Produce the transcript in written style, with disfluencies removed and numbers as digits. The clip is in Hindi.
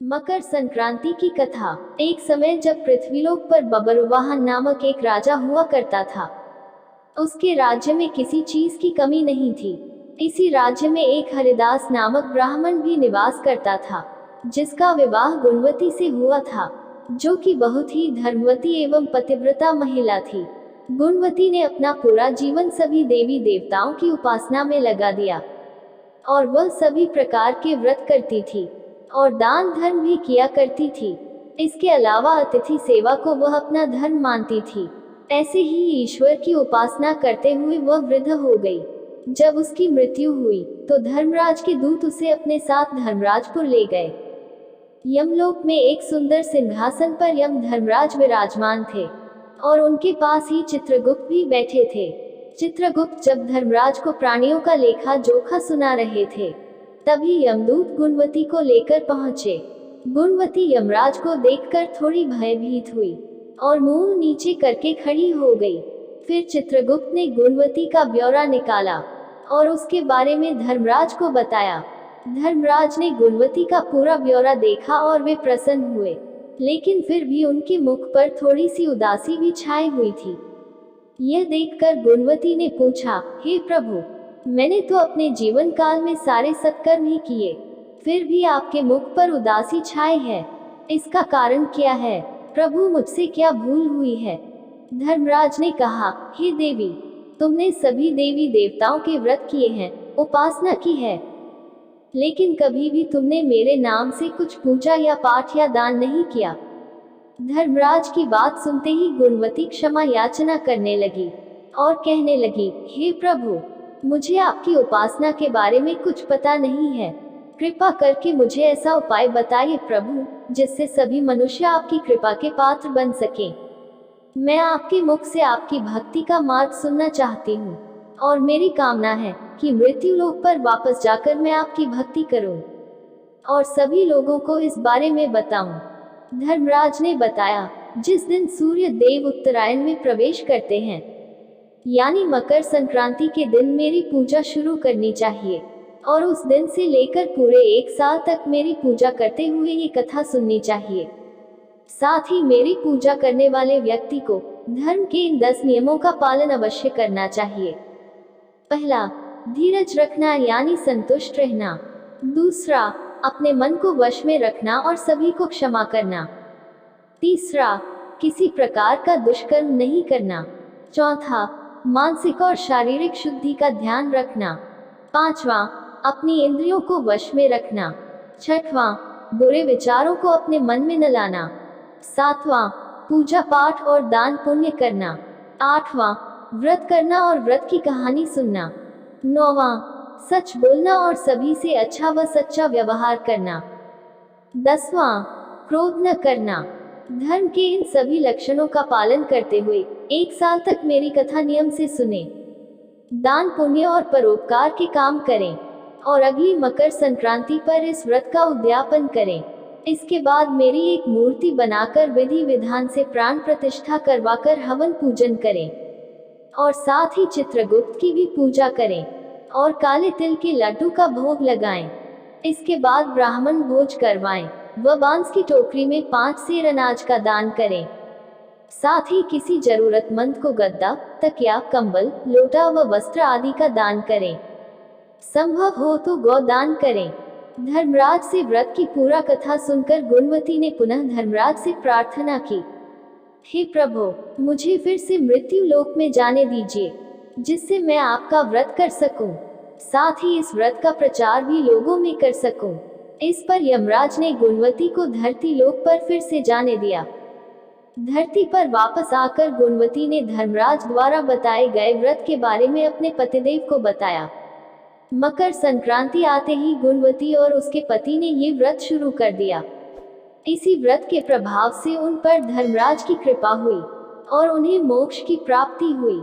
मकर संक्रांति की कथा। एक समय जब पृथ्वीलोक पर बब्बरवाहन नामक एक राजा हुआ करता था। उसके राज्य में किसी चीज की कमी नहीं थी। इसी राज्य में एक हरिदास नामक ब्राह्मण भी निवास करता था, जिसका विवाह गुणवती से हुआ था, जो कि बहुत ही धर्मवती एवं पतिव्रता महिला थी। गुणवती ने अपना पूरा जीवन सभी देवी देवताओं की उपासना में लगा दिया और वह सभी प्रकार के व्रत करती थी और दान धर्म भी किया करती थी। इसके अलावा अतिथि सेवा को वह अपना धर्म मानती थी। ऐसे ही ईश्वर की उपासना करते हुए वह वृद्ध हो गई। जब उसकी मृत्यु हुई तो धर्मराज के दूत उसे अपने साथ धर्मराजपुर ले गए। यमलोक में एक सुंदर सिंहासन पर यम धर्मराज विराजमान थे और उनके पास ही चित्रगुप्त भी बैठे थे। चित्रगुप्त जब धर्मराज को प्राणियों का लेखा जोखा सुना रहे थे, तभी यमदूत गुणवती को लेकर पहुंचे। गुणवती यमराज को देखकर थोड़ी भयभीत हुई और मुंह नीचे करके खड़ी हो गई। फिर चित्रगुप्त ने गुणवती का ब्यौरा निकाला और उसके बारे में धर्मराज को बताया। धर्मराज ने गुणवती का पूरा ब्यौरा देखा और वे प्रसन्न हुए, लेकिन फिर भी उनके मुख पर थोड़ी सी उदासी भी छाई हुई थी। यह देखकर गुणवती ने पूछा, हे प्रभु, मैंने तो अपने जीवन काल में सारे सत्कर्म ही किए, फिर भी आपके मुख पर उदासी छाई है। इसका कारण क्या है? प्रभु, मुझसे क्या भूल हुई है? धर्मराज ने कहा, हे देवी, तुमने सभी देवी देवताओं के व्रत किए हैं, उपासना की है, लेकिन कभी भी तुमने मेरे नाम से कुछ पूजा या पाठ या दान नहीं किया। धर्मराज की बात सुनते ही गुणवती क्षमा याचना करने लगी और कहने लगी, हे प्रभु, मुझे आपकी उपासना के बारे में कुछ पता नहीं है। कृपा करके मुझे ऐसा उपाय बताइए प्रभु, जिससे सभी मनुष्य आपकी कृपा के पात्र बन सकें। मैं आपके मुख से आपकी भक्ति का मार्ग सुनना चाहती हूँ और मेरी कामना है कि मृत्यु लोक पर वापस जाकर मैं आपकी भक्ति करूँ और सभी लोगों को इस बारे में बताऊं। धर्मराज ने बताया, जिस दिन सूर्य देव उत्तरायण में प्रवेश करते हैं, यानी मकर संक्रांति के दिन मेरी पूजा शुरू करनी चाहिए और उस दिन से लेकर पूरे एक साल तक मेरी पूजा करते हुए ये कथा सुननी चाहिए। साथ ही मेरी पूजा करने वाले व्यक्ति को धर्म के इन 10 नियमों का पालन अवश्य करना चाहिए। पहला, धीरज रखना यानी संतुष्ट रहना। दूसरा, अपने मन को वश में रखना और सभी को क्षमा करना। तीसरा, किसी प्रकार का दुष्कर्म नहीं करना। चौथा, मानसिक और शारीरिक शुद्धि का ध्यान रखना। पांचवा, अपनी इंद्रियों को वश में रखना। छठवां, बुरे विचारों को अपने मन में न लाना। सातवां, पूजा पाठ और दान पुण्य करना। आठवां, व्रत करना और व्रत की कहानी सुनना। नौवां, सच बोलना और सभी से अच्छा व सच्चा व्यवहार करना। 10वां, क्रोध न करना। धर्म के इन सभी लक्षणों का पालन करते हुए एक साल तक मेरी कथा नियम से सुने, दान पुण्य और परोपकार के काम करें और अगली मकर संक्रांति पर इस व्रत का उद्यापन करें। इसके बाद मेरी एक मूर्ति बनाकर विधि विधान से प्राण प्रतिष्ठा करवाकर हवन पूजन करें और साथ ही चित्रगुप्त की भी पूजा करें और काले तिल के लड्डू का भोग लगाएं। इसके बाद ब्राह्मण भोज करवाएं व बांस की टोकरी में 5 सेर अनाज का दान करें। साथ ही किसी जरूरतमंद को गद्दा, तकिया, कंबल, लोटा व वस्त्र आदि का दान करें। संभव हो तो गौदान करें। धर्मराज से व्रत की पूरा कथा सुनकर गुणवती ने पुनः धर्मराज से प्रार्थना की, हे प्रभु, मुझे फिर से मृत्यु लोक में जाने दीजिए, जिससे मैं आपका व्रत कर सकूं, साथ ही इस व्रत का प्रचार भी लोगों में कर सकूं। इस पर यमराज ने गुणवती को धरती लोक पर फिर से जाने दिया। धरती पर वापस आकर गुणवती ने धर्मराज द्वारा बताए गए व्रत के बारे में अपने पतिदेव को बताया। मकर संक्रांति आते ही गुणवती और उसके पति ने ये व्रत शुरू कर दिया। इसी व्रत के प्रभाव से उन पर धर्मराज की कृपा हुई और उन्हें मोक्ष की प्राप्ति हुई।